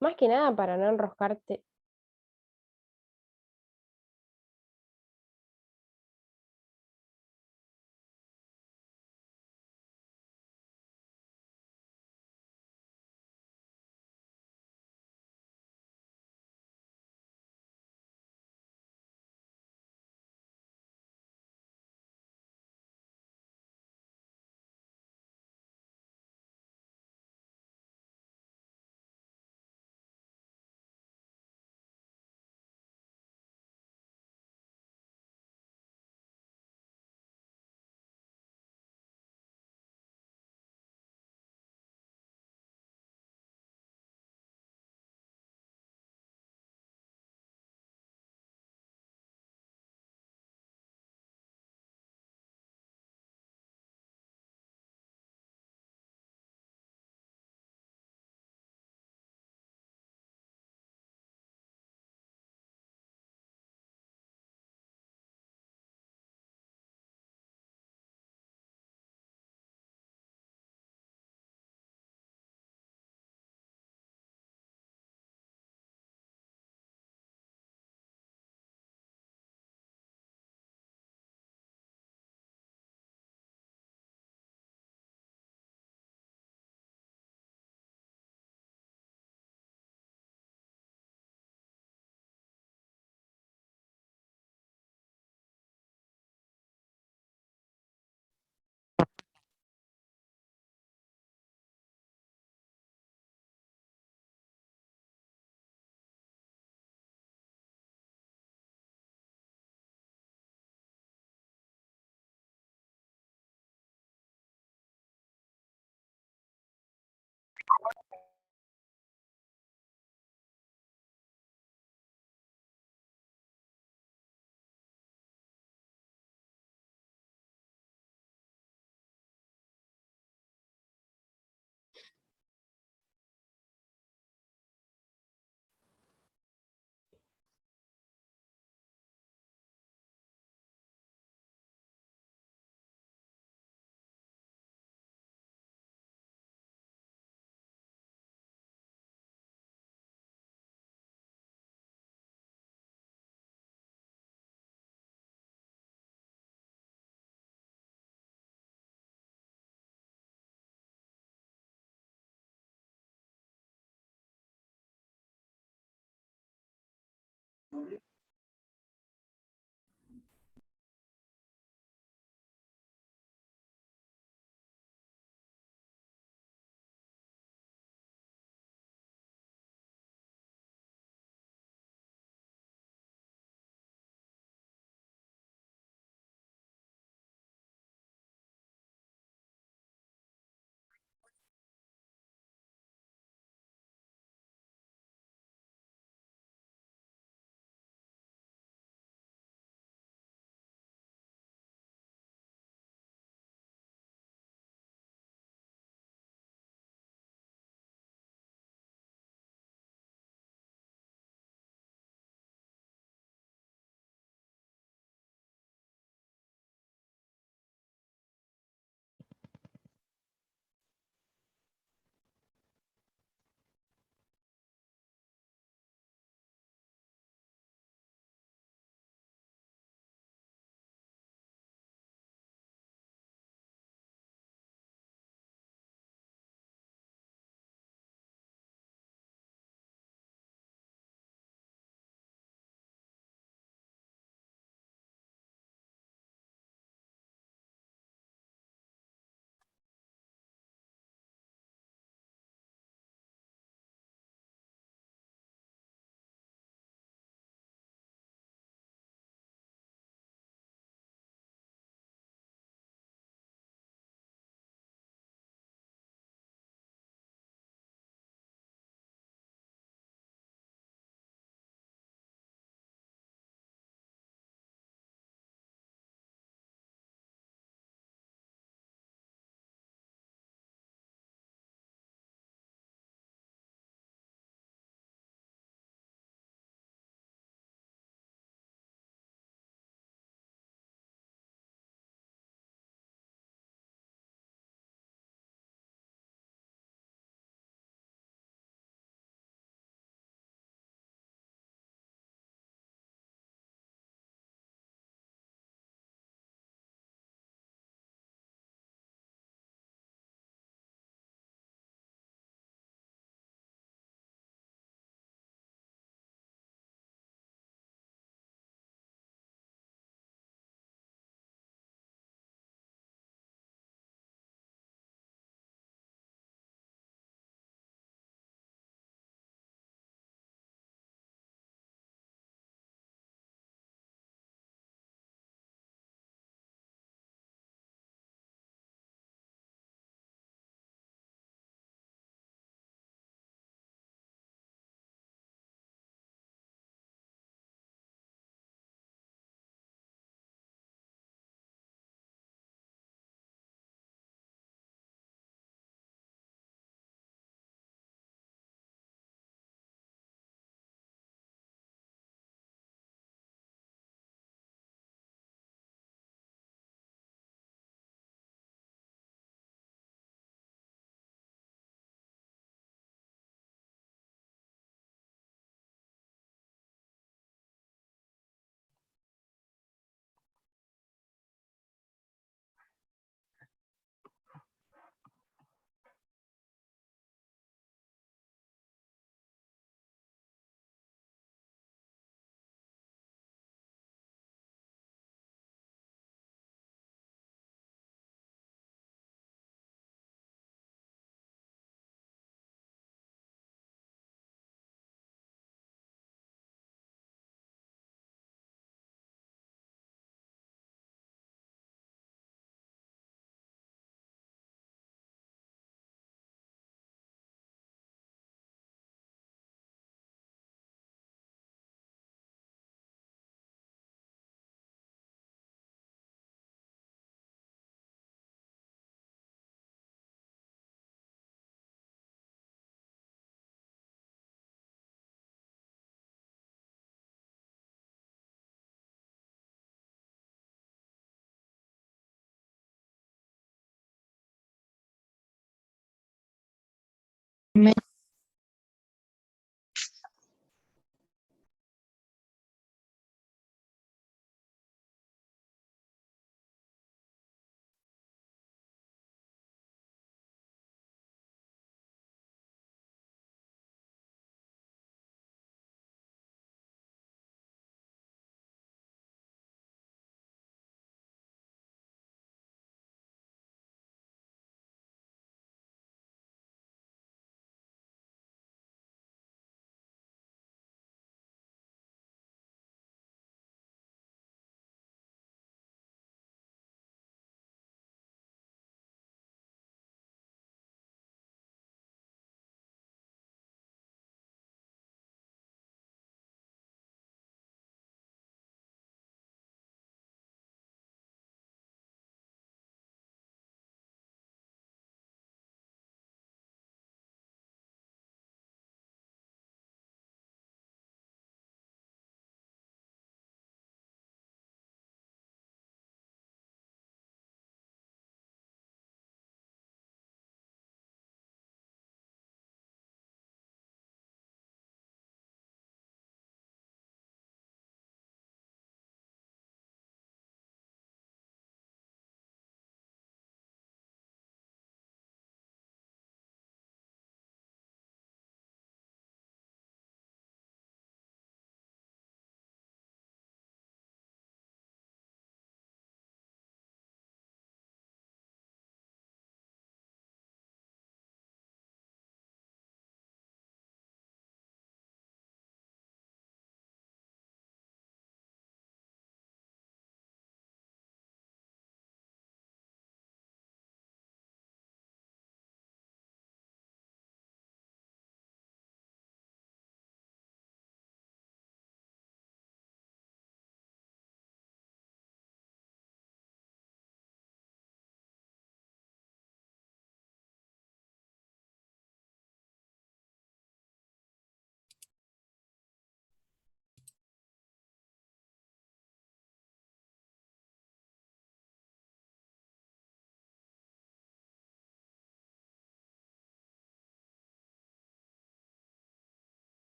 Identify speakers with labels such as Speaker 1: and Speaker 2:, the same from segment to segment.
Speaker 1: Más que nada para no enroscarte.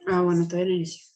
Speaker 2: Ah, bueno, todavía no inicio.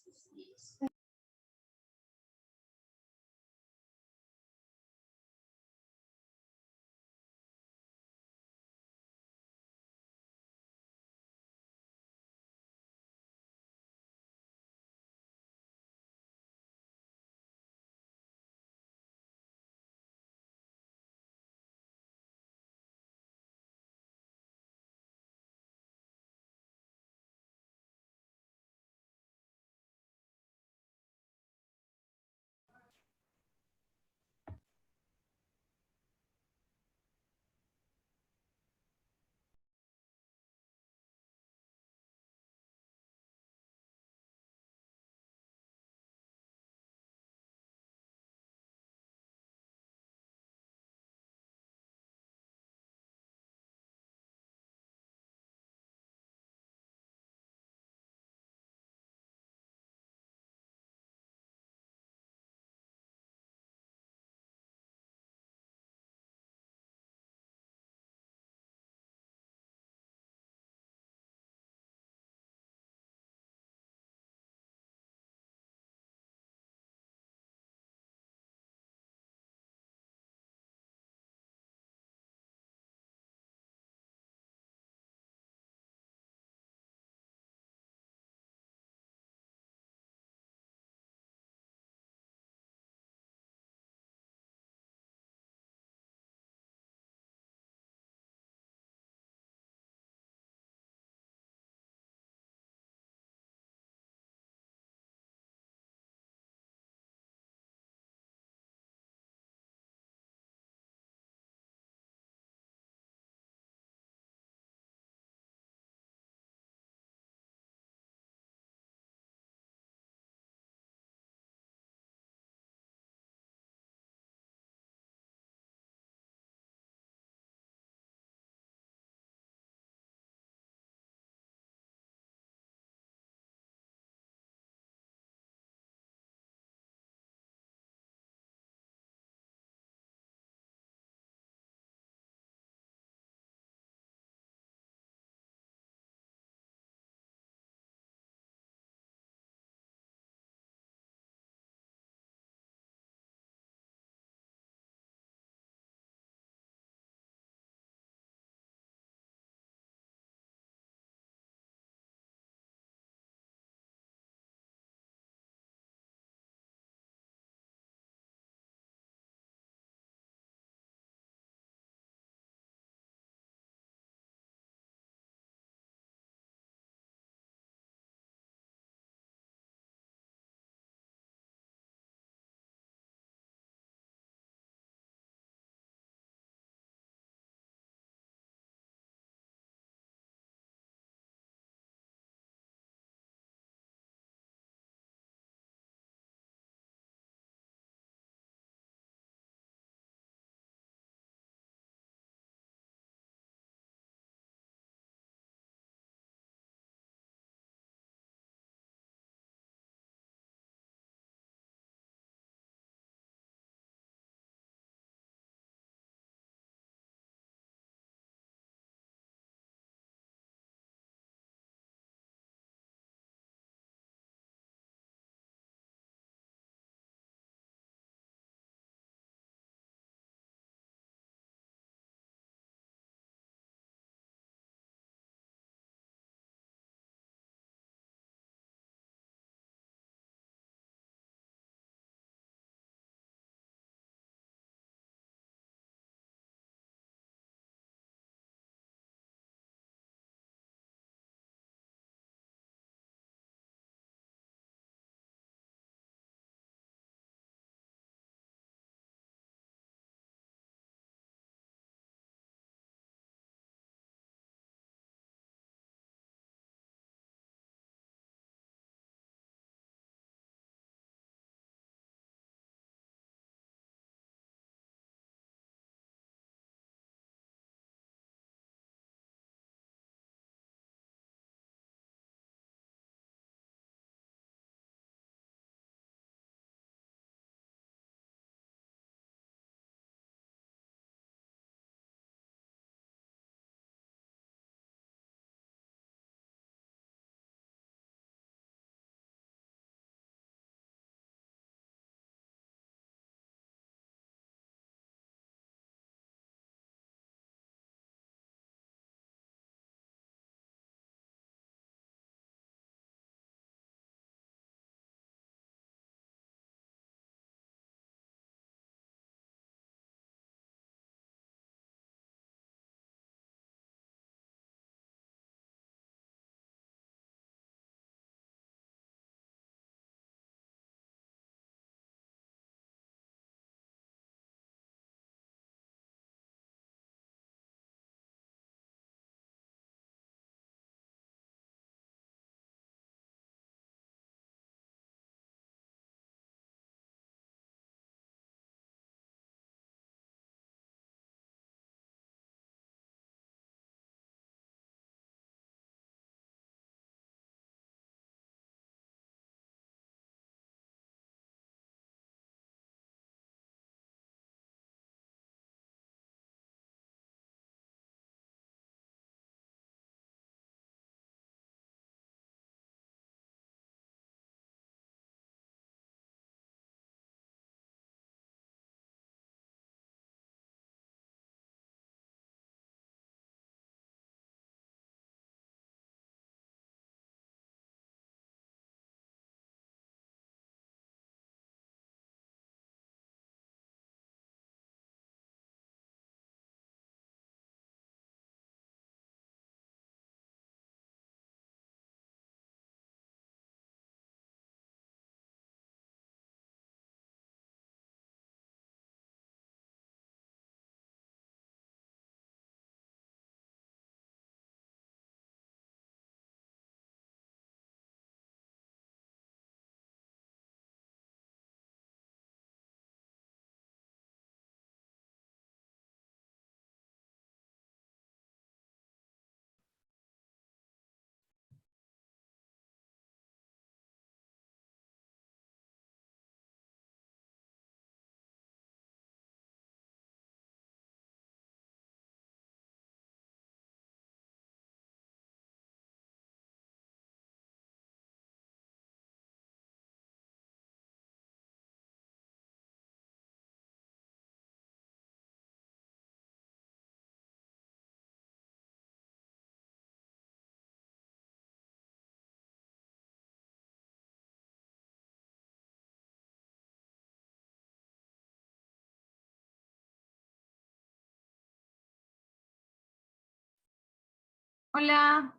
Speaker 3: Hola.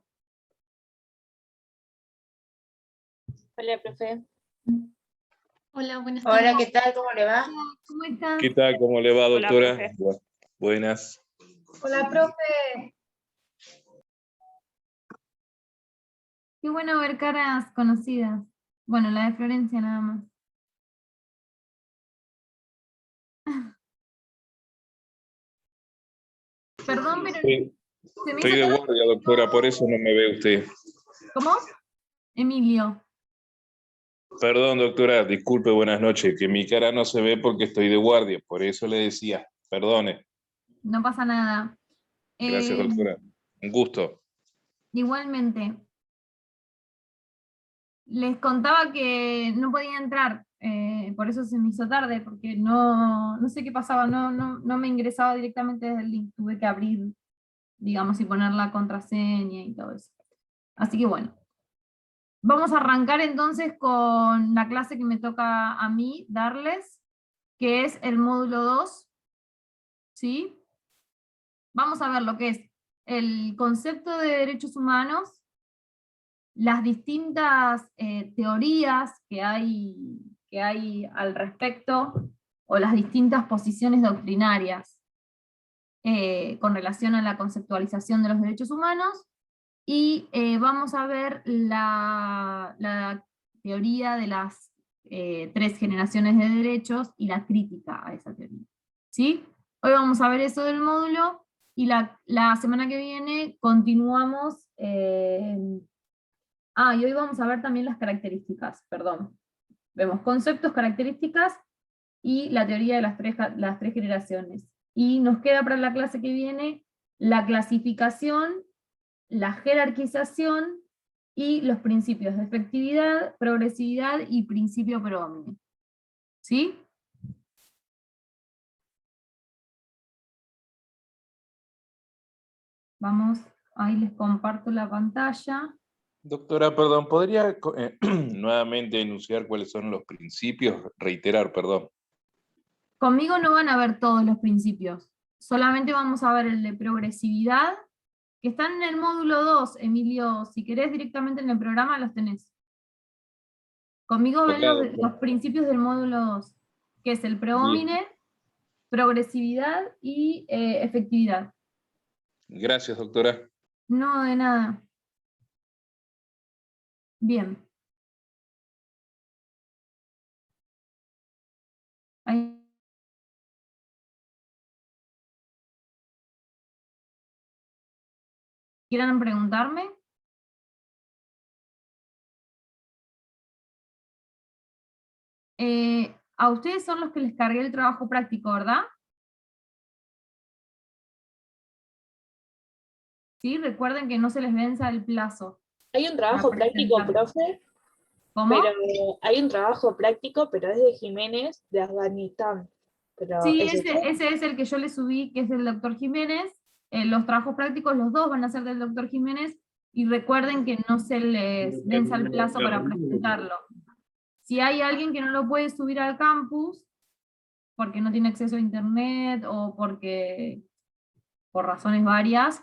Speaker 1: Hola, profe.
Speaker 3: Hola, buenas tardes.
Speaker 2: Hola, ¿qué tal? ¿Cómo le va?
Speaker 3: ¿Cómo estás?
Speaker 4: ¿Qué tal? ¿Cómo le va,
Speaker 1: Hola,
Speaker 4: doctora?
Speaker 1: profe.
Speaker 4: Buenas.
Speaker 3: Hola, profe. Qué bueno ver caras conocidas. Bueno, la de Florencia nada más. Perdón, pero
Speaker 4: Sí,
Speaker 3: se me
Speaker 4: estoy
Speaker 3: hizo
Speaker 4: de
Speaker 3: tarde.
Speaker 4: guardia, doctora, por eso no me ve usted.
Speaker 3: ¿Cómo? Emilio.
Speaker 4: Perdón, doctora, disculpe, buenas noches, que mi cara no se ve porque estoy de guardia, por eso le decía, perdone.
Speaker 3: No pasa nada.
Speaker 4: Gracias, doctora. Un gusto.
Speaker 3: Igualmente. Les contaba que no podía entrar, por eso se me hizo tarde, porque no sé qué pasaba, no me ingresaba directamente desde el link, tuve que abrir, digamos, y poner la contraseña y todo eso. Así que bueno. Vamos a arrancar entonces con la clase que me toca a mí darles, que es el módulo 2, ¿sí? Vamos a ver lo que es el concepto de derechos humanos, las distintas teorías que hay al respecto, o las distintas posiciones doctrinarias con relación a la conceptualización de los derechos humanos, y vamos a ver la teoría de las 3 generaciones de derechos y la crítica a esa teoría. ¿Sí? Hoy vamos a ver eso del módulo, y la semana que viene continuamos. Y hoy vamos a ver también las características, perdón. Vemos conceptos, características y la teoría de las tres generaciones. Y nos queda para la clase que viene la clasificación, la jerarquización y los principios de efectividad, progresividad y principio pro homine. ¿Sí? Vamos, ahí les comparto la pantalla.
Speaker 4: Doctora, perdón, ¿podría nuevamente enunciar cuáles son los principios? Reiterar, perdón.
Speaker 3: Conmigo no van a ver todos los principios, solamente vamos a ver el de progresividad, que están en el módulo 2, Emilio, si querés directamente en el programa los tenés. Conmigo ven los principios del módulo 2, que es el pro homine, progresividad y efectividad.
Speaker 4: Gracias, doctora.
Speaker 3: No, de nada. Bien. Ahí. ¿Quieran preguntarme? A ustedes son los que les cargué el trabajo práctico, ¿verdad? Sí, recuerden que no se les venza el plazo.
Speaker 1: Hay un trabajo
Speaker 3: para
Speaker 1: práctico,
Speaker 3: presentar.
Speaker 1: profe,
Speaker 3: ¿Cómo?
Speaker 1: pero hay un trabajo práctico, pero es de Jiménez, de Afganistán. Pero
Speaker 3: Sí,
Speaker 1: ¿es ese?
Speaker 3: ese es el que yo le subí, que es del doctor Jiménez. Los trabajos prácticos, los dos van a ser del doctor Jiménez, y recuerden que no se les venza el plazo para presentarlo. Si hay alguien que no lo puede subir al campus, porque no tiene acceso a internet o porque por razones varias,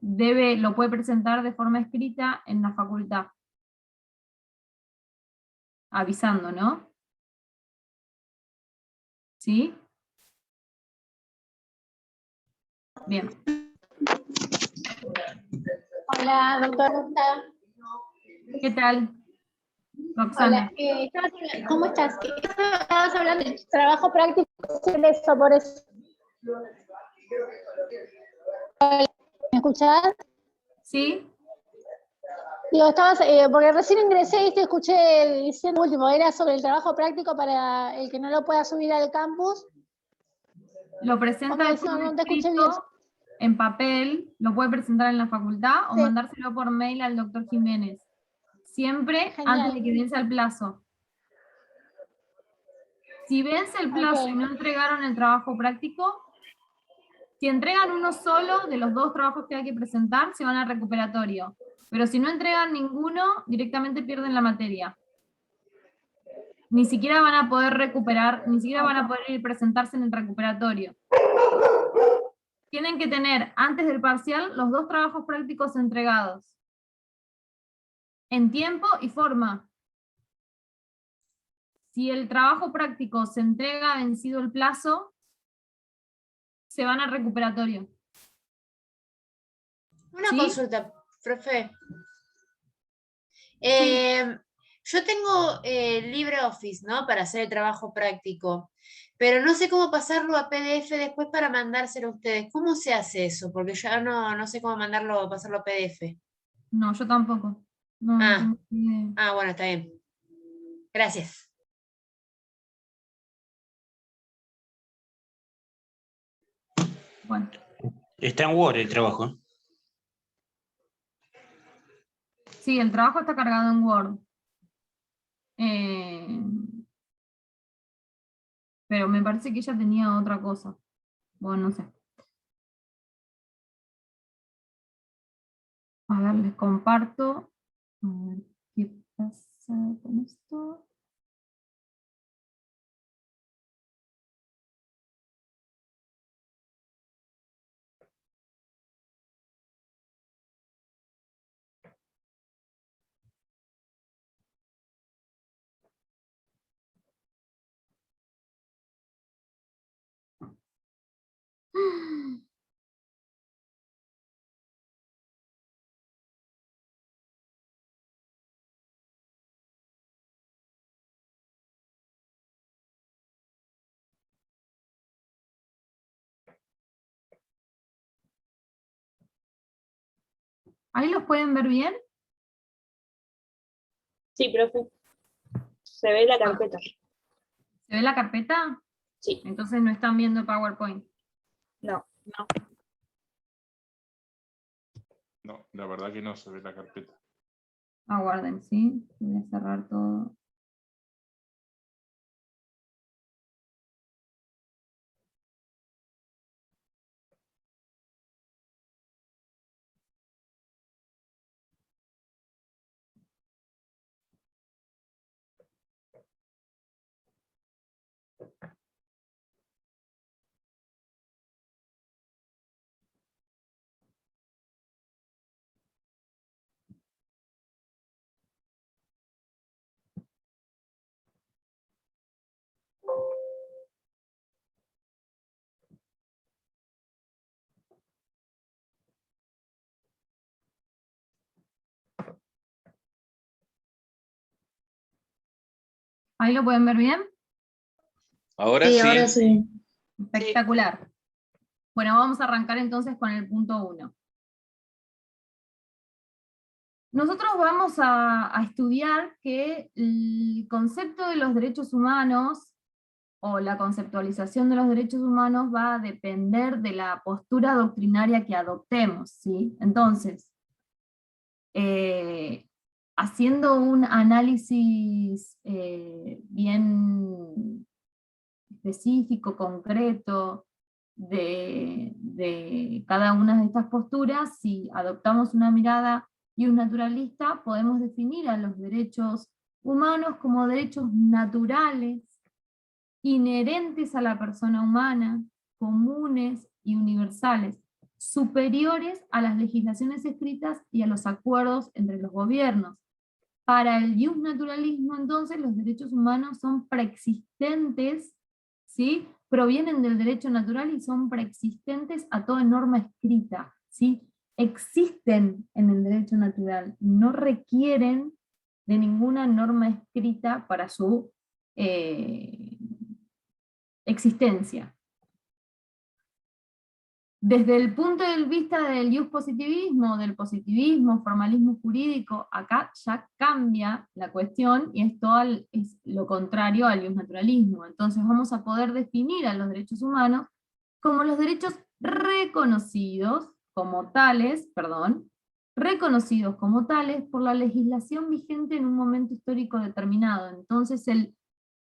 Speaker 3: lo puede presentar de forma escrita en la facultad, avisando, ¿no? ¿Sí? Bien.
Speaker 5: Hola, doctora, ¿cómo está?
Speaker 3: ¿Qué tal,
Speaker 5: Hola,
Speaker 3: Roxana?
Speaker 5: ¿cómo estás? Estabas hablando de trabajo práctico, por eso. ¿Me escuchás?
Speaker 3: ¿Sí?
Speaker 5: Digo, porque recién ingresé y te escuché diciendo último, era sobre el trabajo práctico para el que no lo pueda subir al campus.
Speaker 3: Lo presenta
Speaker 5: No te escuché bien.
Speaker 3: en papel, lo puede presentar en la facultad o
Speaker 5: Sí.
Speaker 3: mandárselo por mail al doctor Jiménez. Siempre
Speaker 5: Genial.
Speaker 3: antes de que vence el plazo. Si vence el plazo y no entregaron el trabajo práctico, si entregan uno solo de los 2 trabajos que hay que presentar, se van a recuperatorio. Pero si no entregan ninguno, directamente pierden la materia. Ni siquiera van a poder recuperar, ni siquiera van a poder ir presentarse en el recuperatorio. tienen que tener antes del parcial los 2 trabajos prácticos entregados. En tiempo y forma. Si el trabajo práctico se entrega vencido el plazo, se van al recuperatorio.
Speaker 2: Una
Speaker 3: ¿Sí?
Speaker 2: consulta, profe. Yo tengo LibreOffice, ¿no? Para hacer el trabajo práctico, pero no sé cómo pasarlo a PDF después para mandárselo a ustedes. ¿Cómo se hace eso? Porque yo no sé cómo pasarlo a PDF.
Speaker 3: No, yo tampoco. No, no tengo idea.
Speaker 2: Bueno, está bien. Gracias.
Speaker 3: Bueno.
Speaker 6: Está en Word el trabajo.
Speaker 3: Sí, el trabajo está cargado en Word. Pero me parece que ella tenía otra cosa. Bueno, no sé. A ver, les comparto. A ver, ¿qué pasa con esto? ¿Ahí los pueden ver bien?
Speaker 1: Sí, profe. Se ve la carpeta.
Speaker 3: ¿Se ve la carpeta?
Speaker 1: Sí.
Speaker 3: Entonces no están viendo PowerPoint.
Speaker 1: No.
Speaker 4: No, la verdad que no se ve la carpeta.
Speaker 3: Aguarden, ¿sí? Voy a cerrar todo. ¿Ahí lo pueden ver bien?
Speaker 4: Ahora sí.
Speaker 2: Ahora sí.
Speaker 3: Espectacular. Bueno, vamos a arrancar entonces con el punto 1. Nosotros vamos a estudiar que el concepto de los derechos humanos o la conceptualización de los derechos humanos va a depender de la postura doctrinaria que adoptemos, ¿sí? Entonces, haciendo un análisis bien específico, concreto, de cada una de estas posturas, si adoptamos una mirada naturalista, podemos definir a los derechos humanos como derechos naturales, inherentes a la persona humana, comunes y universales, superiores a las legislaciones escritas y a los acuerdos entre los gobiernos. Para el naturalismo, entonces, los derechos humanos son preexistentes, ¿sí? Provienen del derecho natural y son preexistentes a toda norma escrita, ¿sí? Existen en el derecho natural, no requieren de ninguna norma escrita para su existencia. Desde el punto de vista del positivismo, del positivismo, formalismo jurídico, acá ya cambia la cuestión y esto es lo contrario al naturalismo. Entonces vamos a poder definir a los derechos humanos como los derechos reconocidos como tales, reconocidos como tales por la legislación vigente en un momento histórico determinado. Entonces el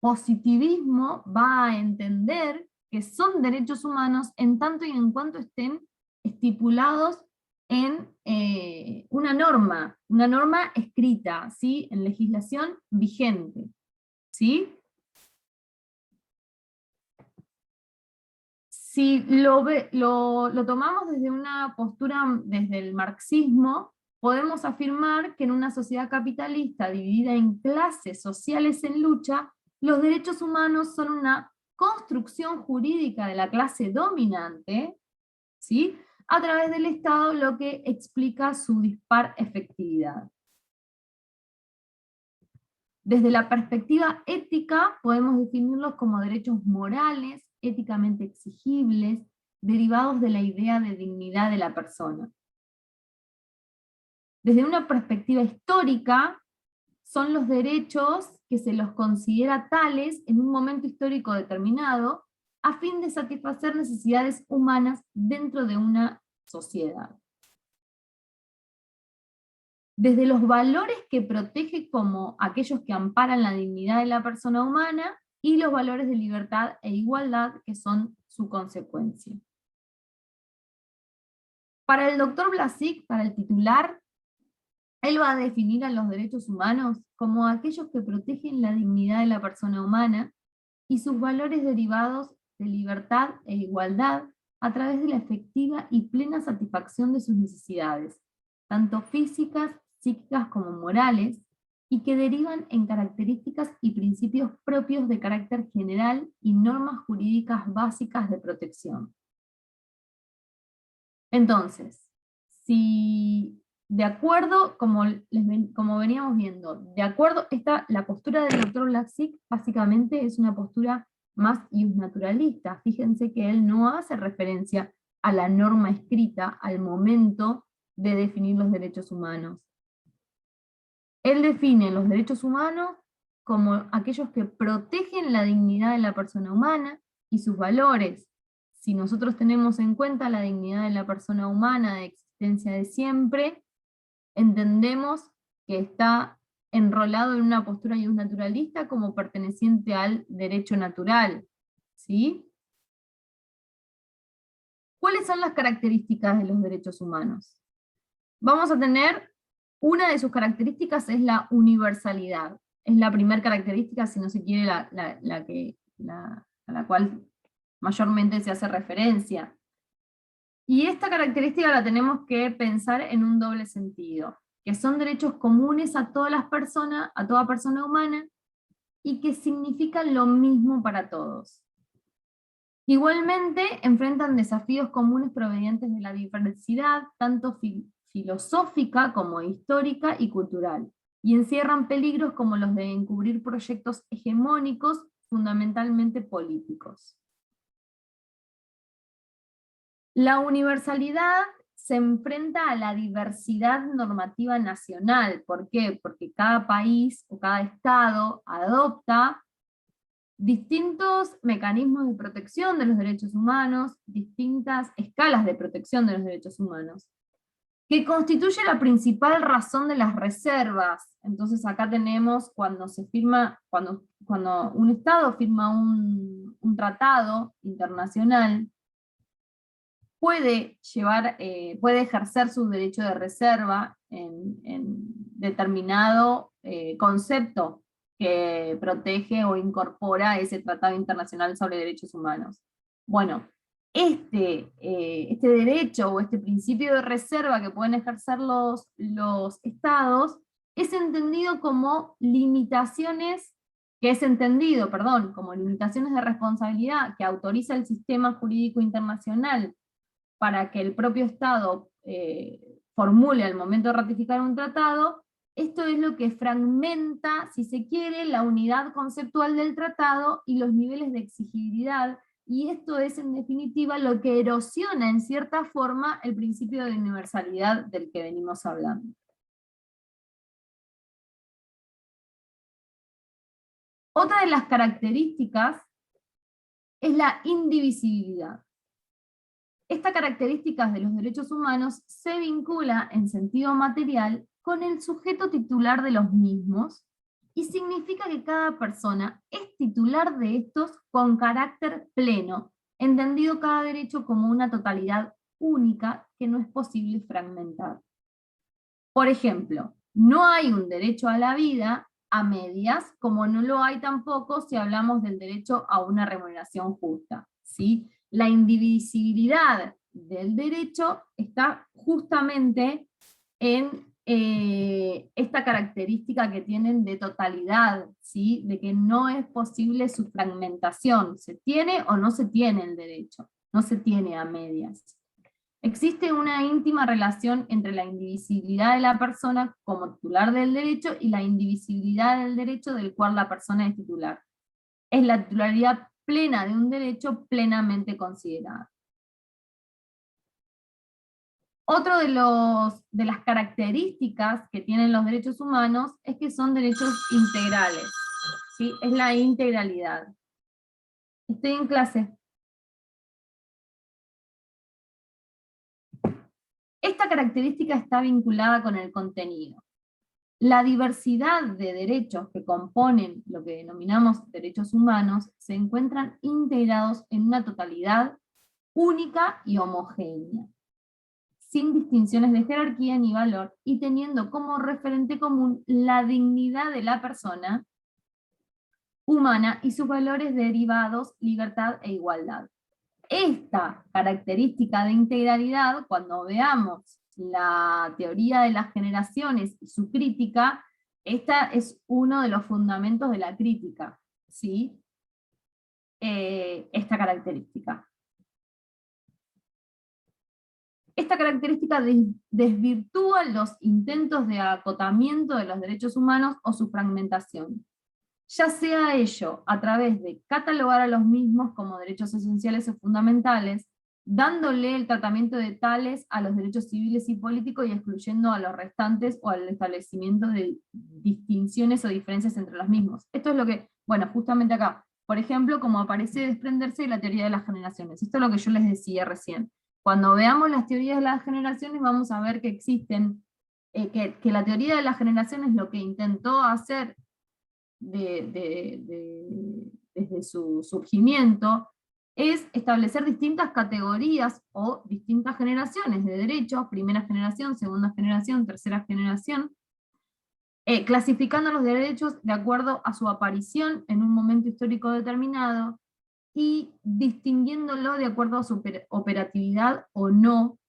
Speaker 3: positivismo va a entender que son derechos humanos en tanto y en cuanto estén estipulados en una norma escrita, ¿sí? En legislación vigente, ¿sí? Si lo tomamos desde una postura, desde el marxismo, podemos afirmar que en una sociedad capitalista dividida en clases sociales en lucha, los derechos humanos son una construcción jurídica de la clase dominante, ¿sí?, a través del Estado, lo que explica su dispar efectividad. Desde la perspectiva ética, podemos definirlos como derechos morales, éticamente exigibles, derivados de la idea de dignidad de la persona. Desde una perspectiva histórica, son los derechos que se los considera tales en un momento histórico determinado, a fin de satisfacer necesidades humanas dentro de una sociedad. Desde los valores que protege como aquellos que amparan la dignidad de la persona humana, y los valores de libertad e igualdad que son su consecuencia. Para el doctor Blasik, para el titular, él va a definir a los derechos humanos como aquellos que protegen la dignidad de la persona humana y sus valores derivados de libertad e igualdad a través de la efectiva y plena satisfacción de sus necesidades, tanto físicas, psíquicas como morales, y que derivan en características y principios propios de carácter general y normas jurídicas básicas de protección. Entonces, si de acuerdo, como veníamos viendo, de acuerdo, la postura del doctor Blasik básicamente es una postura más iusnaturalista. Fíjense que él no hace referencia a la norma escrita al momento de definir los derechos humanos. Él define los derechos humanos como aquellos que protegen la dignidad de la persona humana y sus valores. Si nosotros tenemos en cuenta la dignidad de la persona humana de existencia de siempre, entendemos que está enrolado en una postura iusnaturalista como perteneciente al derecho natural, ¿sí? ¿Cuáles son las características de los derechos humanos? Vamos a tener, una de sus características es la universalidad. Es la primera característica, si no se quiere, a la cual mayormente se hace referencia. Y esta característica la tenemos que pensar en un doble sentido, que son derechos comunes a todas las personas, a toda persona humana, y que significan lo mismo para todos. Igualmente, enfrentan desafíos comunes provenientes de la diversidad, tanto filosófica como histórica y cultural, y encierran peligros como los de encubrir proyectos hegemónicos, fundamentalmente políticos. La universalidad se enfrenta a la diversidad normativa nacional. ¿Por qué? Porque cada país o cada estado adopta distintos mecanismos de protección de los derechos humanos, distintas escalas de protección de los derechos humanos, que constituye la principal razón de las reservas. Entonces acá tenemos cuando un estado firma un tratado internacional, puede ejercer su derecho de reserva en determinado concepto que protege o incorpora ese Tratado Internacional sobre Derechos Humanos. Bueno, este derecho o este principio de reserva que pueden ejercer los estados es entendido como limitaciones, como limitaciones de responsabilidad que autoriza el sistema jurídico internacional para que el propio Estado formule al momento de ratificar un tratado. Esto es lo que fragmenta, si se quiere, la unidad conceptual del tratado y los niveles de exigibilidad, y esto es en definitiva lo que erosiona en cierta forma el principio de universalidad del que venimos hablando. Otra de las características es la indivisibilidad. Esta característica de los derechos humanos se vincula en sentido material con el sujeto titular de los mismos, y significa que cada persona es titular de estos con carácter pleno, entendido cada derecho como una totalidad única que no es posible fragmentar. Por ejemplo, no hay un derecho a la vida a medias, como no lo hay tampoco si hablamos del derecho a una remuneración justa, ¿sí? La indivisibilidad del derecho está justamente en esta característica que tienen de totalidad, ¿sí? De que no es posible su fragmentación. ¿Se tiene o no se tiene el derecho? No se tiene a medias. Existe una íntima relación entre la indivisibilidad de la persona como titular del derecho y la indivisibilidad del derecho del cual la persona es titular. Es la titularidad plena de un derecho plenamente considerada. Otro de las características que tienen los derechos humanos es que son derechos integrales, ¿sí? Es la integralidad. Estoy en clase. Esta característica está vinculada con el contenido. La diversidad de derechos que componen lo que denominamos derechos humanos se encuentran integrados en una totalidad única y homogénea, sin distinciones de jerarquía ni valor, y teniendo como referente común la dignidad de la persona humana y sus valores derivados, libertad e igualdad. Esta característica de integralidad, cuando veamos la teoría de las generaciones y su crítica, esta es uno de los fundamentos de la crítica, ¿sí? Esta característica. Esta característica desvirtúa los intentos de acotamiento de los derechos humanos o su fragmentación, ya sea ello a través de catalogar a los mismos como derechos esenciales o fundamentales, dándole el tratamiento de tales a los derechos civiles y políticos y excluyendo a los restantes, o al establecimiento de distinciones o diferencias entre los mismos. Esto es lo que, bueno, justamente acá, por ejemplo, como aparece desprenderse de la teoría de las generaciones. Esto es lo que yo les decía recién. Cuando veamos las teorías de las generaciones vamos a ver que existen, que la teoría de las generaciones lo que intentó hacer desde su surgimiento es establecer distintas categorías o distintas generaciones de derechos, primera generación, segunda generación, tercera generación, clasificando los derechos de acuerdo a su aparición en un momento histórico determinado, y distinguiéndolo de acuerdo a su operatividad o no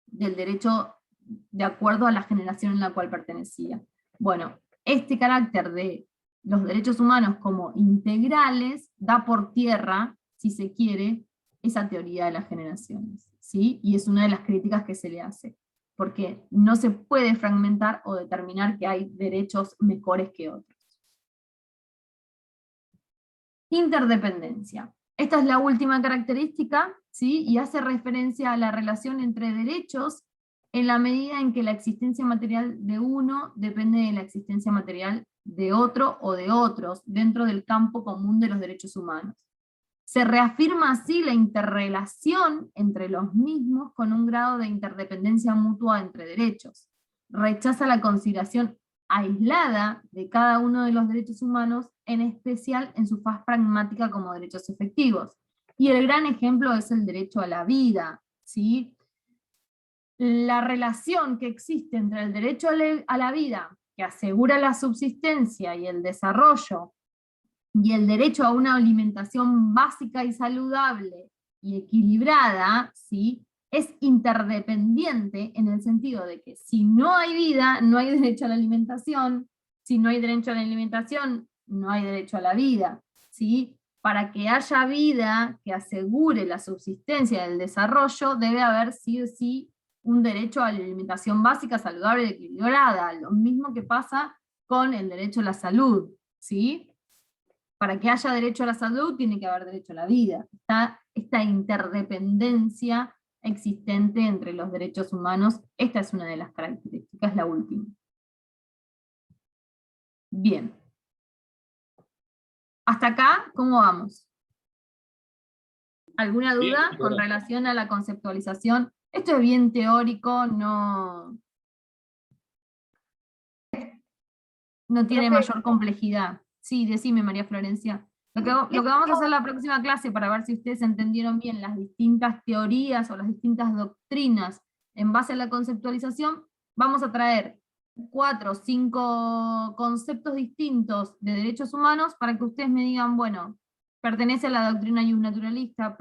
Speaker 3: del derecho de acuerdo a la generación en la cual pertenecía. Bueno, este carácter de los derechos humanos como integrales da por tierra, si se quiere, esa teoría de las generaciones, ¿sí? Y es una de las críticas que se le hace, porque no se puede fragmentar o determinar que hay derechos mejores que otros. Interdependencia. Esta es la última característica, ¿sí? Y hace referencia a la relación entre derechos en la medida en que la existencia material de uno depende de la existencia material de otro o de otros dentro del campo común de los derechos humanos. Se reafirma así la interrelación entre los mismos con un grado de interdependencia mutua entre derechos. Rechaza la consideración aislada de cada uno de los derechos humanos, en especial en su faz pragmática como derechos efectivos. Y el gran ejemplo es el derecho a la vida, ¿sí? La relación que existe entre el derecho a la vida, que asegura la subsistencia y el desarrollo, y el derecho a una alimentación básica y saludable y equilibrada, ¿sí? Es interdependiente en el sentido de que si no hay vida, no hay derecho a la alimentación, si no hay derecho a la alimentación, no hay derecho a la vida, ¿sí? Para que haya vida que asegure la subsistencia y el desarrollo, debe haber sí o sí un derecho a la alimentación básica, saludable y equilibrada, lo mismo que pasa con el derecho a la salud, ¿sí? Para que haya derecho a la salud, tiene que haber derecho a la vida. Está esta interdependencia existente entre los derechos humanos. Esta es una de las características, la última. Bien. Hasta acá, ¿cómo vamos? ¿Alguna duda
Speaker 4: Bien,
Speaker 3: con relación a la conceptualización? Esto es bien teórico, no tiene mayor complejidad. Sí, decime, María Florencia. Lo que vamos a hacer la próxima clase, para ver si ustedes entendieron bien las distintas teorías o las distintas doctrinas en base a la conceptualización, vamos a traer 4 o 5 conceptos distintos de derechos humanos para que ustedes me digan, bueno, pertenece a la doctrina naturalista,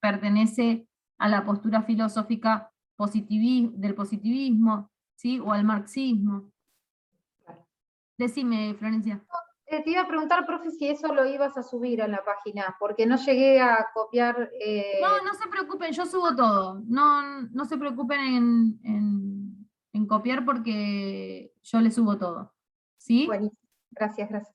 Speaker 3: pertenece a la postura filosófica del positivismo, ¿sí? O al marxismo. Decime, Florencia.
Speaker 7: Te iba a preguntar, profe, si eso lo ibas a subir a la página, porque no llegué a copiar.
Speaker 3: No se preocupen, yo subo todo. No se preocupen en copiar porque yo les subo todo. ¿Sí?
Speaker 7: Buenísimo. Gracias.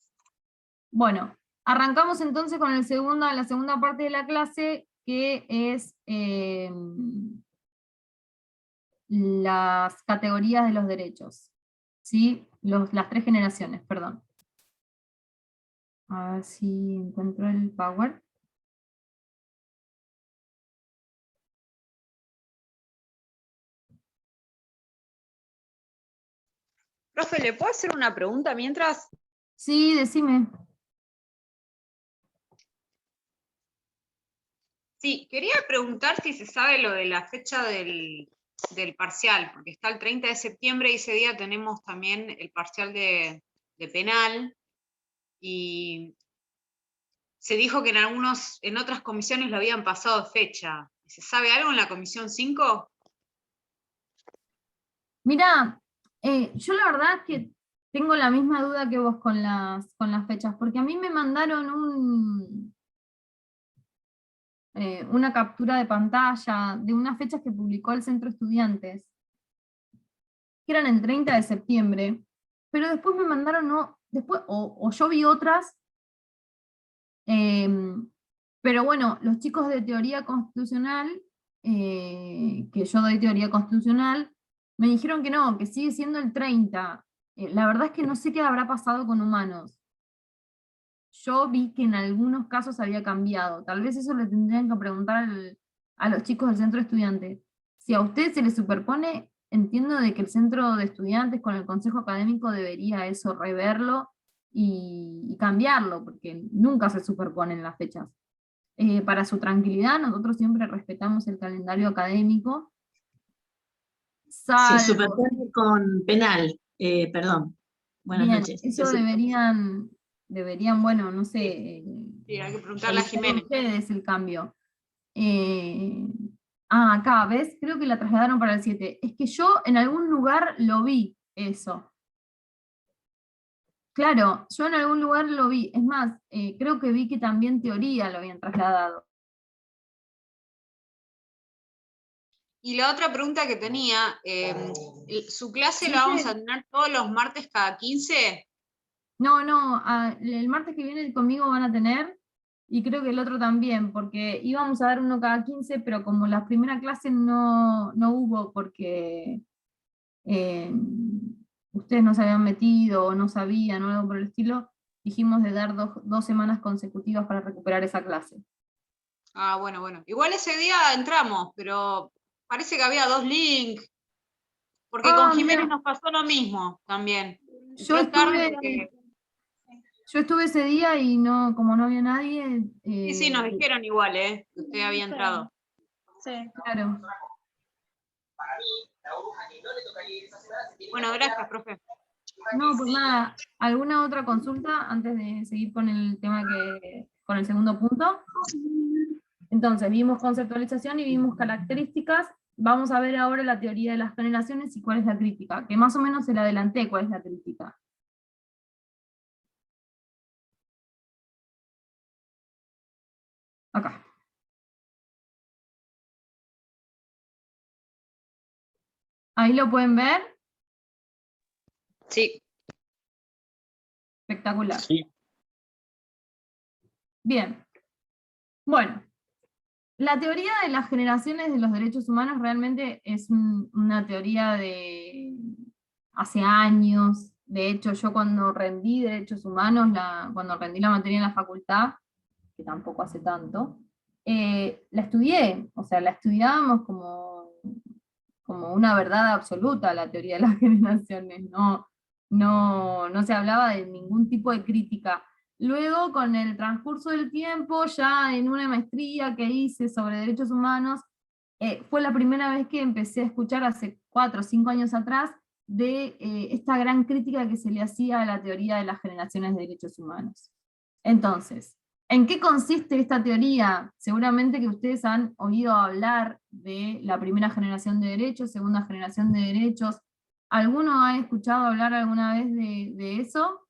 Speaker 3: Bueno, arrancamos entonces con la segunda parte de la clase, que es las categorías de los derechos. ¿Sí? Las 3 generaciones, perdón. A ver si encuentro el Power.
Speaker 8: Profe, ¿le puedo hacer una pregunta mientras?
Speaker 3: Sí, decime.
Speaker 8: Sí, quería preguntar si se sabe lo de la fecha del parcial, porque está el 30 de septiembre y ese día tenemos también el parcial de penal, y se dijo que en otras comisiones lo habían pasado de fecha. ¿Se sabe algo en la comisión 5?
Speaker 3: Mirá, yo la verdad es que tengo la misma duda que vos con las fechas, porque a mí me mandaron una captura de pantalla de unas fechas que publicó el Centro Estudiantes, que eran el 30 de septiembre, pero después me mandaron, o yo vi otras, pero bueno, los chicos de teoría constitucional, que yo doy teoría constitucional, me dijeron que no, que sigue siendo el 30. La verdad es que no sé qué habrá pasado con humanos. Yo vi que en algunos casos había cambiado. Tal vez eso le tendrían que preguntar a los chicos del centro de estudiantes. Si a ustedes se les superpone, entiendo de que el centro de estudiantes con el consejo académico debería eso reverlo y cambiarlo, porque nunca se superponen las fechas. Para su tranquilidad, nosotros siempre respetamos el calendario académico.
Speaker 9: Se superpone con penal, perdón. Buenas
Speaker 3: Bien,
Speaker 9: noches.
Speaker 3: eso deberían, bueno, no sé.
Speaker 8: Sí, hay que preguntarle a Jiménez.
Speaker 3: Ustedes el cambio. Acá, ¿ves? Creo que la trasladaron para el 7. Es que yo en algún lugar lo vi, eso. Claro, yo en algún lugar lo vi. Es más, creo que vi que también teoría lo habían trasladado.
Speaker 8: Y la otra pregunta que tenía, ¿su clase
Speaker 3: Sí,
Speaker 8: la vamos
Speaker 3: sí.
Speaker 8: a tener todos los martes cada 15?
Speaker 3: No, el martes que viene conmigo van a tener, y creo que el otro también, porque íbamos a dar uno cada 15, pero como la primera clase no hubo porque ustedes no se habían metido o no sabían o algo por el estilo, dijimos de dar 2 semanas consecutivas para recuperar esa clase.
Speaker 8: Ah, bueno. Igual ese día entramos, pero parece que había 2 links, porque con Jiménez
Speaker 3: Mira,
Speaker 8: nos pasó lo mismo también.
Speaker 3: yo
Speaker 8: Entró tarde porque...
Speaker 3: estuve ese día y no, como no había nadie.
Speaker 8: Sí, nos dijeron igual, que usted había entrado.
Speaker 1: Sí.
Speaker 3: Claro.
Speaker 8: Bueno, gracias, profe.
Speaker 3: No, pues nada, ¿alguna otra consulta antes de seguir con el tema con el segundo punto? Entonces, vimos conceptualización y vimos características. Vamos a ver ahora la teoría de las generaciones y cuál es la crítica, que más o menos se la adelanté cuál es la crítica. Acá. ¿Ahí lo pueden ver?
Speaker 8: Sí.
Speaker 3: Espectacular.
Speaker 4: Sí.
Speaker 3: Bien. Bueno, la teoría de las generaciones de los derechos humanos realmente es una teoría de hace años. De hecho, yo cuando rendí derechos humanos, cuando rendí la materia en la facultad, que tampoco hace tanto, la estudié, o sea, la estudiábamos como una verdad absoluta, la teoría de las generaciones, no se hablaba de ningún tipo de crítica. Luego, con el transcurso del tiempo, ya en una maestría que hice sobre derechos humanos, fue la primera vez que empecé a escuchar hace 4 o 5 años atrás de esta gran crítica que se le hacía a la teoría de las generaciones de derechos humanos. Entonces, ¿En qué consiste esta teoría? Seguramente que ustedes han oído hablar de la primera generación de derechos, segunda generación de derechos. ¿Alguno ha escuchado hablar alguna vez de eso?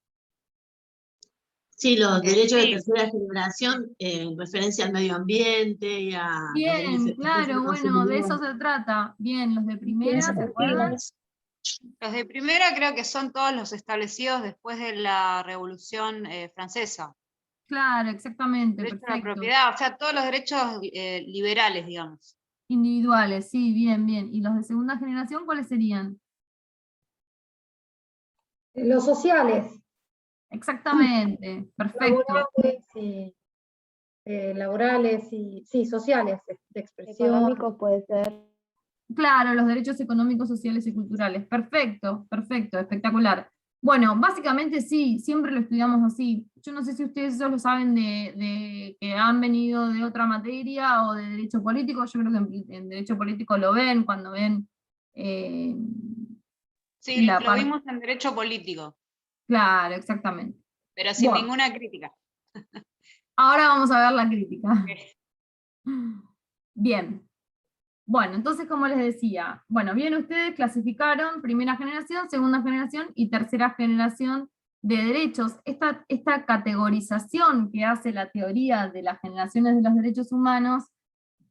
Speaker 9: Sí, los derechos de
Speaker 8: Sí.
Speaker 9: tercera generación en referencia al medio ambiente y a los
Speaker 3: Bien,
Speaker 9: beneficios
Speaker 3: claro, bueno, de eso se trata. Bien, los de primera, ¿se acuerdan?
Speaker 8: Los de primera creo que son todos los establecidos después de la Revolución Francesa.
Speaker 3: Claro, exactamente,
Speaker 8: Derecho a la
Speaker 3: perfecto.
Speaker 8: propiedad, o sea, todos los derechos liberales, digamos.
Speaker 3: Individuales, sí, bien, bien. ¿Y los de segunda generación cuáles serían?
Speaker 7: Los sociales,
Speaker 3: Exactamente, perfecto.
Speaker 7: laborales y sí, sociales, de expresión.
Speaker 1: Económico puede ser.
Speaker 3: Claro, los derechos económicos, sociales y culturales. Perfecto, perfecto, espectacular. Bueno, básicamente sí, siempre lo estudiamos así. Yo no sé si ustedes eso lo saben de que han venido de otra materia o de derecho político. Yo creo que en derecho político lo ven cuando ven
Speaker 8: Sí,
Speaker 3: la
Speaker 8: lo
Speaker 3: parte.
Speaker 8: vimos en derecho político,
Speaker 3: Claro, exactamente.
Speaker 8: pero sin
Speaker 3: Bueno,
Speaker 8: ninguna crítica.
Speaker 3: ahora vamos a ver la crítica. Bien. Bueno, entonces, como les decía, bueno, bien, ustedes clasificaron primera generación, segunda generación y tercera generación de derechos. Esta categorización que hace la teoría de las generaciones de los derechos humanos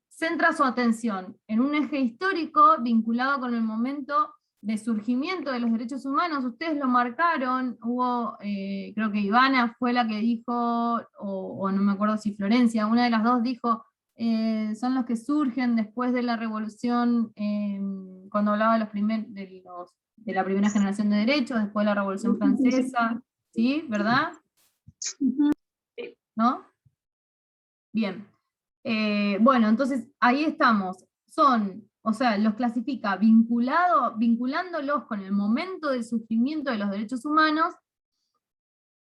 Speaker 3: centra su atención en un eje histórico vinculado con el momento de surgimiento de los derechos humanos. Ustedes lo marcaron, hubo, creo que Ivana fue la que dijo, o no me acuerdo si Florencia, una de las dos dijo, son los que surgen después de la revolución, cuando hablaba de, de la primera generación de derechos, después de la Revolución Francesa, ¿sí? ¿Verdad? ¿No? Bien. Bueno, entonces ahí estamos. O sea, los clasifica vinculándolos con el momento del surgimiento de los derechos humanos,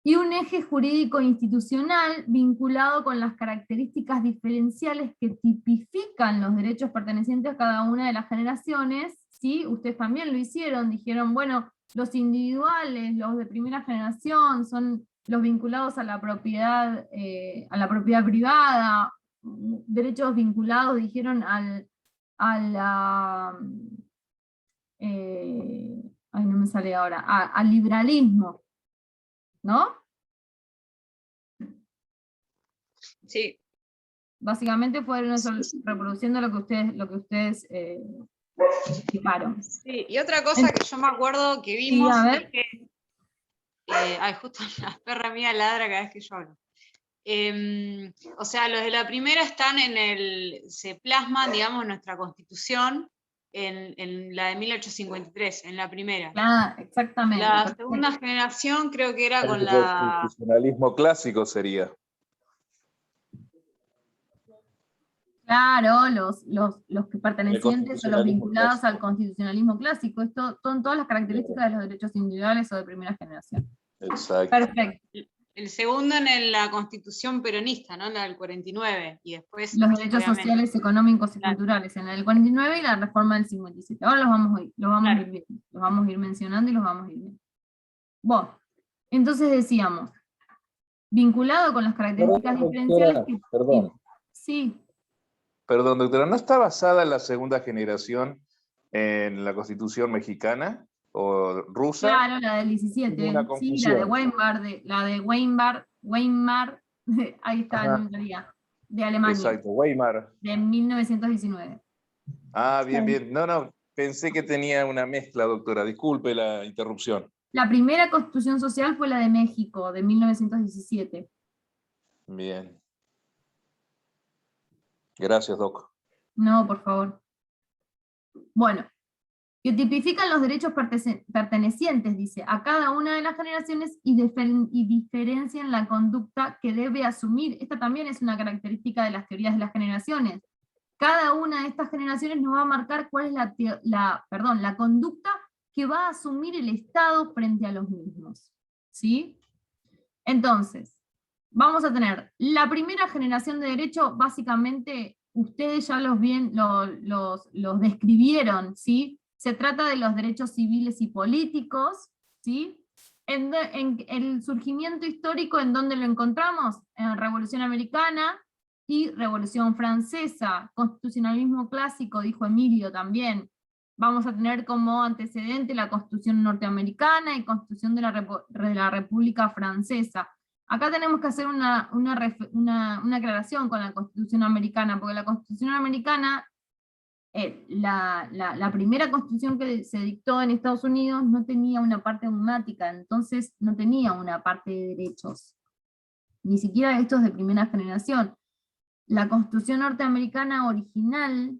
Speaker 3: y un eje jurídico institucional vinculado con las características diferenciales que tipifican los derechos pertenecientes a cada una de las generaciones, ¿sí? Ustedes también lo hicieron, dijeron, bueno, los individuales, los de primera generación, son los vinculados a la propiedad privada, derechos vinculados, dijeron, a la... ay, no me sale ahora, al liberalismo, ¿no?
Speaker 8: Sí.
Speaker 3: Básicamente fueron eso, reproduciendo lo que ustedes explicaron.
Speaker 8: Sí, y otra cosa que yo me acuerdo que
Speaker 3: Sí,
Speaker 8: vimos
Speaker 3: a ver.
Speaker 8: es que, ay, justo la perra mía ladra cada vez que yo hablo. O sea, los de la primera están se plasman, digamos, en nuestra Constitución, en la de 1853, en la primera.
Speaker 3: Ah, exactamente.
Speaker 8: La
Speaker 3: Perfecto.
Speaker 8: segunda generación creo que era con
Speaker 4: El
Speaker 8: la...
Speaker 4: constitucionalismo clásico sería.
Speaker 3: Claro, los que pertenecientes o los
Speaker 4: constitucionalismo
Speaker 3: vinculados
Speaker 4: clásico.
Speaker 3: al constitucionalismo clásico. Esto son todas las características de los derechos individuales o de primera generación.
Speaker 4: Exacto.
Speaker 3: Perfecto.
Speaker 8: El segundo en la Constitución peronista, ¿no? La del 49, y después...
Speaker 3: Los derechos
Speaker 8: obviamente,
Speaker 3: sociales, económicos y
Speaker 8: claro,
Speaker 3: culturales en el 49 y la reforma del 57. Ahora los vamos a ir viendo, los vamos a ir mencionando y los vamos a ir viendo. Bueno, entonces decíamos, vinculado con las características diferenciales que...
Speaker 4: Perdón.
Speaker 3: Sí.
Speaker 4: Perdón, doctora, ¿no está basada la segunda generación en la Constitución mexicana o rusa?
Speaker 3: Claro, la del 17,
Speaker 4: Una
Speaker 3: sí,
Speaker 4: confusión.
Speaker 3: la de Weimar, ahí está
Speaker 4: Ajá.
Speaker 3: en teoría, de Alemania,
Speaker 4: Exacto, Weimar.
Speaker 3: de 1919.
Speaker 4: Ah, bien, bien. No, pensé que tenía una mezcla, doctora. Disculpe la interrupción.
Speaker 3: La primera constitución social fue la de México, de 1917.
Speaker 4: Bien. Gracias, doc.
Speaker 3: No, por favor. Bueno, que tipifican los derechos pertenecientes, dice, a cada una de las generaciones y diferencian la conducta que debe asumir. Esta también es una característica de las teorías de las generaciones. Cada una de estas generaciones nos va a marcar cuál es la conducta que va a asumir el Estado frente a los mismos. ¿Sí? Entonces, vamos a tener la primera generación de derecho, básicamente, ustedes ya los describieron, ¿sí? Se trata de los derechos civiles y políticos, ¿sí? en el surgimiento histórico, ¿en dónde lo encontramos? En la Revolución Americana y Revolución Francesa. Constitucionalismo clásico, dijo Emilio también. Vamos a tener como antecedente la Constitución norteamericana y Constitución de la República Francesa. Acá tenemos que hacer una aclaración con la Constitución americana, porque la Constitución americana, la primera constitución que se dictó en Estados Unidos no tenía una parte dogmática, entonces no tenía una parte de derechos, ni siquiera estos de primera generación. La Constitución norteamericana original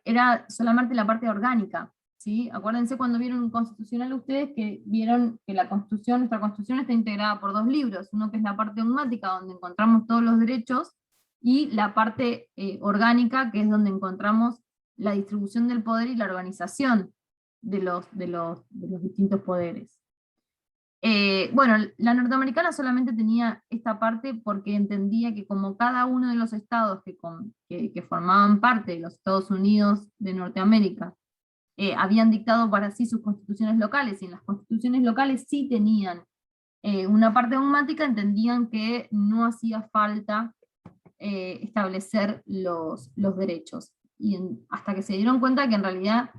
Speaker 3: era solamente la parte orgánica, ¿sí? Acuérdense cuando vieron un constitucional ustedes que vieron que nuestra constitución está integrada por 2 libros, uno que es la parte dogmática, donde encontramos todos los derechos, y la parte orgánica, que es donde encontramos la distribución del poder y la organización de los distintos poderes. Bueno, la norteamericana solamente tenía esta parte porque entendía que como cada uno de los estados que formaban parte de los Estados Unidos de Norteamérica habían dictado para sí sus constituciones locales, y en las constituciones locales sí tenían una parte dogmática, entendían que no hacía falta establecer los derechos. Y hasta que se dieron cuenta que en realidad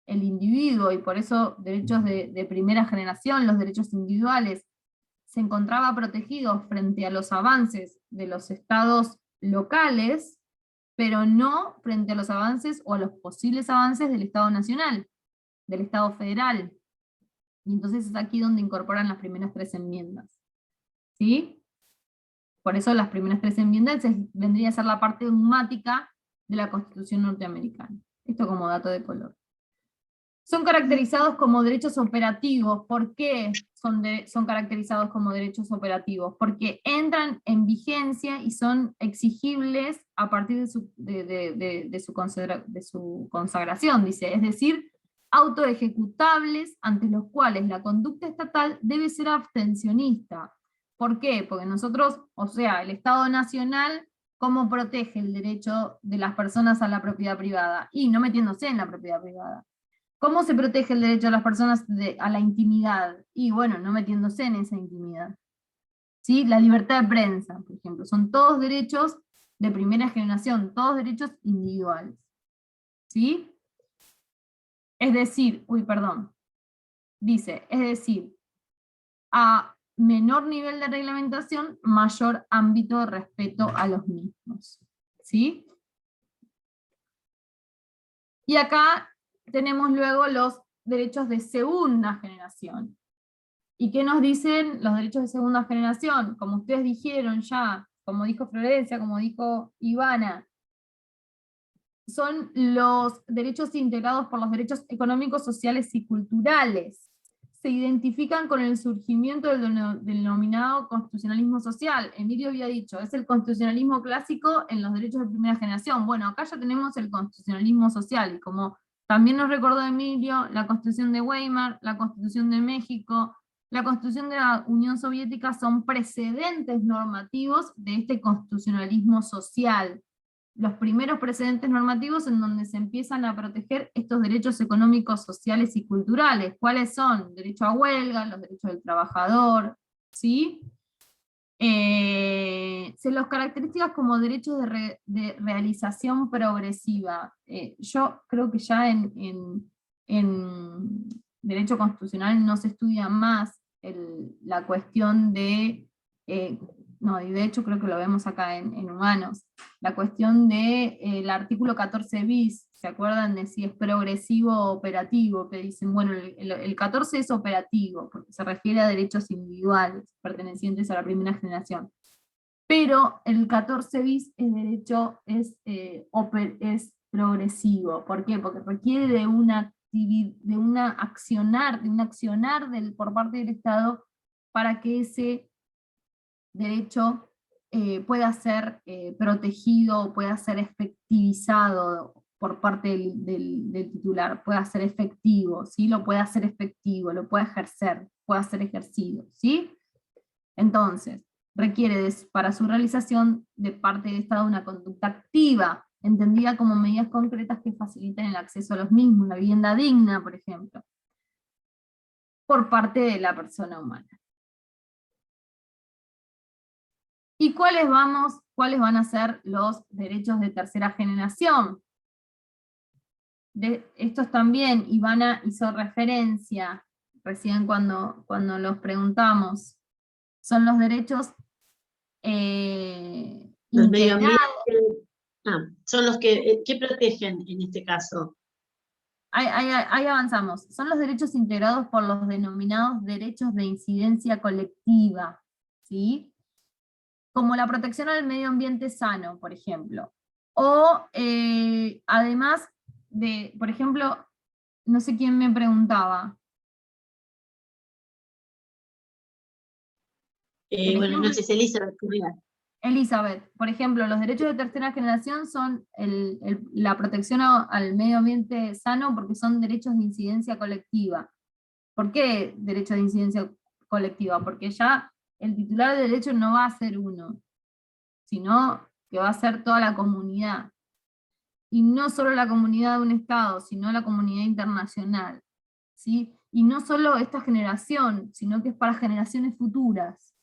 Speaker 3: el individuo, y por eso derechos de primera generación, los derechos individuales, se encontraba protegido frente a los avances de los estados locales, pero no frente a los avances o a los posibles avances del Estado nacional, del Estado federal. Y entonces es aquí donde incorporan las primeras 3 enmiendas. ¿Sí? Por eso las primeras 3 enmiendas vendría a ser la parte dogmática de la Constitución norteamericana. Esto como dato de color. Son caracterizados como derechos operativos. ¿Por qué son caracterizados como derechos operativos? Porque entran en vigencia y son exigibles a partir de su consagración, dice, es decir, autoejecutables ante los cuales la conducta estatal debe ser abstencionista. ¿Por qué? Porque nosotros, o sea, el Estado Nacional, ¿cómo protege el derecho de las personas a la propiedad privada? Y no metiéndose en la propiedad privada. ¿Cómo se protege el derecho de las personas a la intimidad? Y bueno, no metiéndose en esa intimidad. ¿Sí? La libertad de prensa, por ejemplo, son todos derechos de primera generación, todos derechos individuales. ¿Sí? Es decir, dice, es decir, a menor nivel de reglamentación, mayor ámbito de respeto a los mismos. ¿Sí? Y acá tenemos luego los derechos de segunda generación. ¿Y qué nos dicen los derechos de segunda generación? Como ustedes dijeron ya, como dijo Florencia, como dijo Ivana, son los derechos integrados por los derechos económicos, sociales y culturales. Se identifican con el surgimiento del denominado constitucionalismo social. Emilio había dicho, es el constitucionalismo clásico en los derechos de primera generación. Bueno, acá ya tenemos el constitucionalismo social, y como también nos recordó Emilio, la Constitución de Weimar, la Constitución de México, la Constitución de la Unión Soviética son precedentes normativos de este constitucionalismo social. Los primeros precedentes normativos en donde se empiezan a proteger estos derechos económicos, sociales y culturales. ¿Cuáles son? Derecho a huelga, los derechos del trabajador, ¿sí? Se los caracteriza como derechos de realización progresiva. Yo creo que ya en derecho constitucional no se estudia más la cuestión de, no, y de hecho creo que lo vemos acá en humanos, la cuestión del artículo 14 bis, ¿se acuerdan de si es progresivo o operativo? Que dicen, bueno, el 14 es operativo, porque se refiere a derechos individuales pertenecientes a la primera generación. Pero el 14 bis es progresivo. ¿Por qué? Porque requiere de un accionar por parte del Estado para que ese derecho pueda ser protegido, pueda ser efectivizado por parte del titular, pueda ser efectivo, ¿sí? Lo pueda hacer efectivo, lo pueda ejercer, pueda ser ejercido, ¿sí? Entonces, requiere para su realización de parte del Estado una conducta activa, entendida como medidas concretas que faciliten el acceso a los mismos, la vivienda digna, por ejemplo. por parte de la persona humana. ¿Y cuáles van a ser los derechos de tercera generación? Estos también Ivana hizo referencia recién cuando los preguntamos. Son los derechos
Speaker 9: Los medio
Speaker 3: integrados.
Speaker 9: ambiente, son los que protegen en este caso.
Speaker 3: Ahí avanzamos. Son los derechos integrados por los denominados derechos de incidencia colectiva, ¿sí? Como la protección al medio ambiente sano, por ejemplo. O además de, por ejemplo, no sé quién me preguntaba.
Speaker 9: Buenas noches, Elizabeth Correa.
Speaker 3: Elizabeth, por ejemplo, los derechos de tercera generación son la protección al medio ambiente sano porque son derechos de incidencia colectiva. ¿Por qué derechos de incidencia colectiva? Porque ya el titular del derecho no va a ser uno, sino que va a ser toda la comunidad. Y no solo la comunidad de un Estado, sino la comunidad internacional, ¿sí? Y no solo esta generación, sino que es para generaciones futuras.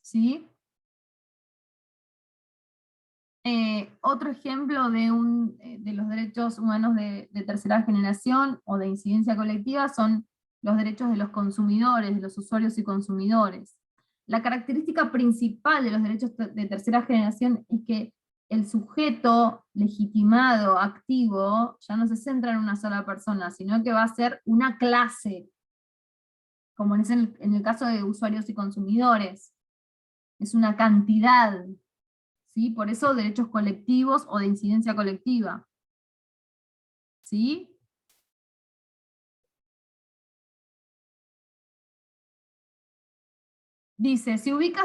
Speaker 3: ¿Sí? Otro ejemplo de los derechos humanos de tercera generación o de incidencia colectiva son los derechos de los consumidores, de los usuarios y consumidores. La característica principal de los derechos de tercera generación es que el sujeto legitimado, activo, ya no se centra en una sola persona, sino que va a ser una clase, como es en el caso de usuarios y consumidores. Es una cantidad, ¿sí? Por eso derechos colectivos o de incidencia colectiva. ¿Sí? Dice, se ubica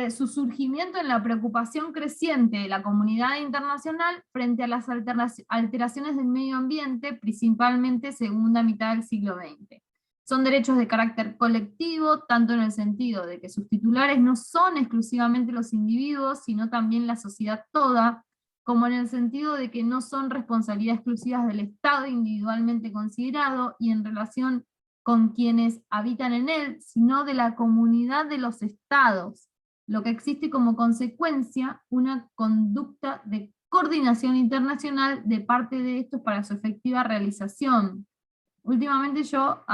Speaker 3: su surgimiento en la preocupación creciente de la comunidad internacional frente a las alteraciones del medio ambiente, principalmente segunda mitad del siglo XX. Son derechos de carácter colectivo, tanto en el sentido de que sus titulares no son exclusivamente los individuos, sino también la sociedad toda, como en el sentido de que no son responsabilidad exclusivas del Estado individualmente considerado y en relación con quienes habitan en él, sino de la comunidad de los estados, lo que existe como consecuencia una conducta de coordinación internacional de parte de estos para su efectiva realización. Últimamente yo,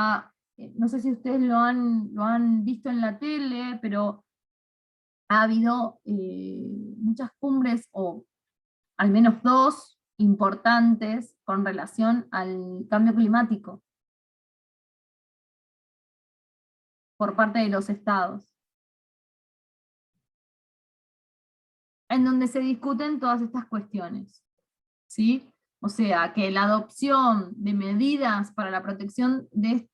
Speaker 3: no sé si ustedes lo han visto en la tele, pero ha habido muchas cumbres, o al menos dos importantes, con relación al cambio climático, por parte de los estados, en donde se discuten todas estas cuestiones, ¿sí? O sea, que la adopción de medidas para la protección de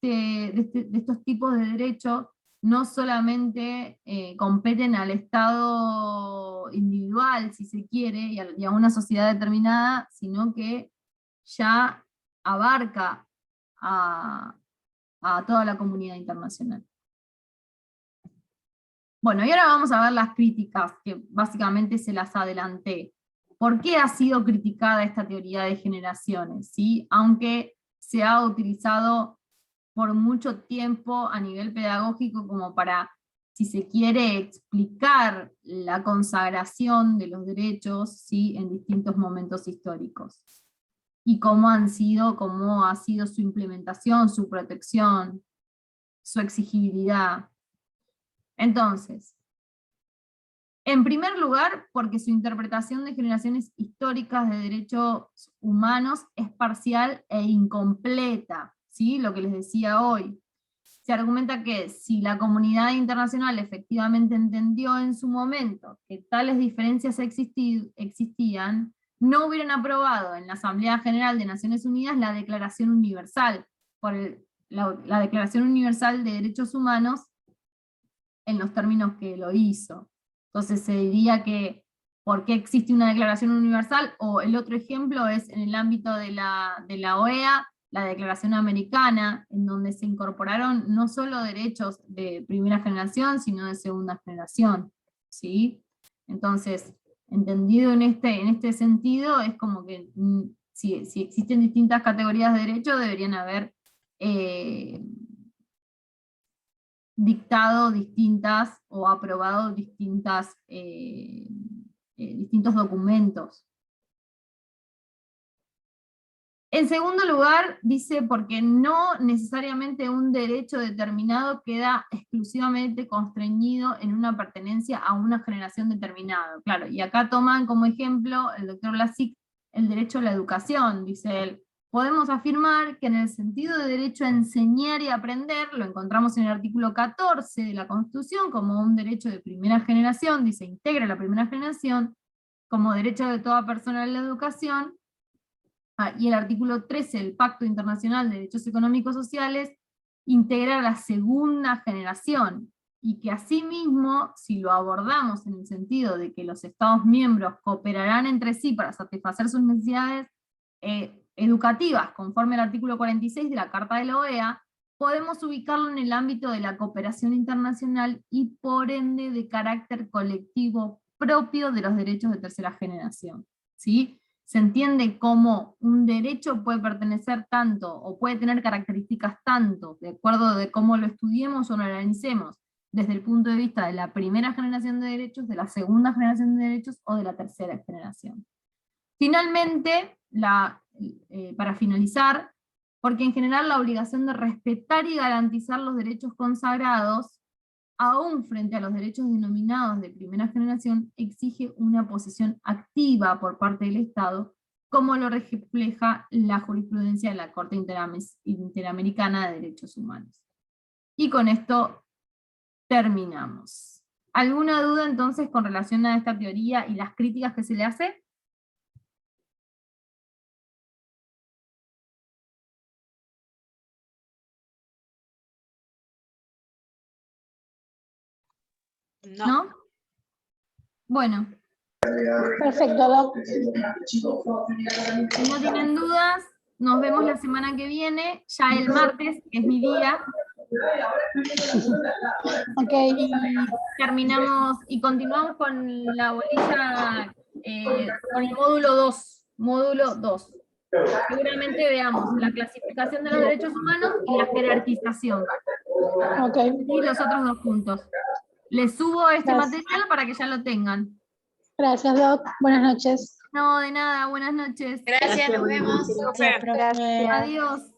Speaker 3: estos tipos de derechos no solamente competen al Estado individual, si se quiere, y a una sociedad determinada, sino que ya abarca a toda la comunidad internacional. Bueno, y ahora vamos a ver las críticas, que básicamente se las adelanté. ¿Por qué ha sido criticada esta teoría de generaciones? ¿Sí? Aunque se ha utilizado por mucho tiempo a nivel pedagógico como para, si se quiere, explicar la consagración de los derechos, ¿sí? En distintos momentos históricos. Y cómo ha sido su implementación, su protección, su exigibilidad. Entonces, en primer lugar, porque su interpretación de generaciones históricas de derechos humanos es parcial e incompleta, ¿sí? Lo que les decía hoy. Se argumenta que si la comunidad internacional efectivamente entendió en su momento que tales diferencias existían, no hubieran aprobado en la Asamblea General de Naciones Unidas la Declaración Universal, la Declaración Universal de Derechos Humanos, en los términos que lo hizo. Entonces se diría que, ¿por qué existe una declaración universal? O el otro ejemplo es en el ámbito de la OEA, la Declaración Americana, en donde se incorporaron no solo derechos de primera generación, sino de segunda generación, ¿sí? Entonces, entendido en este sentido, es como que si existen distintas categorías de derecho, deberían haber dictado distintas o aprobado distintos documentos. En segundo lugar, dice porque no necesariamente un derecho determinado queda exclusivamente constreñido en una pertenencia a una generación determinada. Claro, y acá toman como ejemplo el doctor Lassic el derecho a la educación, dice él. Podemos afirmar que en el sentido de derecho a enseñar y aprender, lo encontramos en el artículo 14 de la Constitución como un derecho de primera generación, dice, integra la primera generación, como derecho de toda persona a la educación, y el artículo 13 del Pacto Internacional de Derechos Económicos Sociales integra la segunda generación, y que asimismo, si lo abordamos en el sentido de que los Estados miembros cooperarán entre sí para satisfacer sus necesidades educativas, conforme al artículo 46 de la Carta de la OEA, podemos ubicarlo en el ámbito de la cooperación internacional y por ende de carácter colectivo propio de los derechos de tercera generación. ¿Sí? Se entiende como un derecho puede pertenecer tanto, o puede tener características tanto, de acuerdo de cómo lo estudiemos o lo analicemos, desde el punto de vista de la primera generación de derechos, de la segunda generación de derechos, o de la tercera generación. Finalmente, para finalizar, porque en general la obligación de respetar y garantizar los derechos consagrados, aún frente a los derechos denominados de primera generación, exige una posición activa por parte del Estado, como lo refleja la jurisprudencia de la Corte Interamericana de Derechos Humanos. Y con esto terminamos. ¿Alguna duda entonces con relación a esta teoría y las críticas que se le hace? ¿No? Bueno.
Speaker 5: Perfecto, Doc.
Speaker 3: Si no tienen dudas, nos vemos la semana que viene, ya el martes, que es mi día.
Speaker 5: Ok.
Speaker 3: Y terminamos y continuamos con la bolilla, con el módulo 2. Módulo 2. Seguramente veamos la clasificación de los derechos humanos y la jerarquización.
Speaker 5: Ok.
Speaker 3: Y los otros dos puntos. Les subo este
Speaker 5: Gracias.
Speaker 3: material para que ya lo tengan.
Speaker 5: Gracias, Doc. Buenas noches.
Speaker 3: No, de nada, buenas noches.
Speaker 2: Gracias, nos vemos.
Speaker 8: Profe.
Speaker 3: Adiós.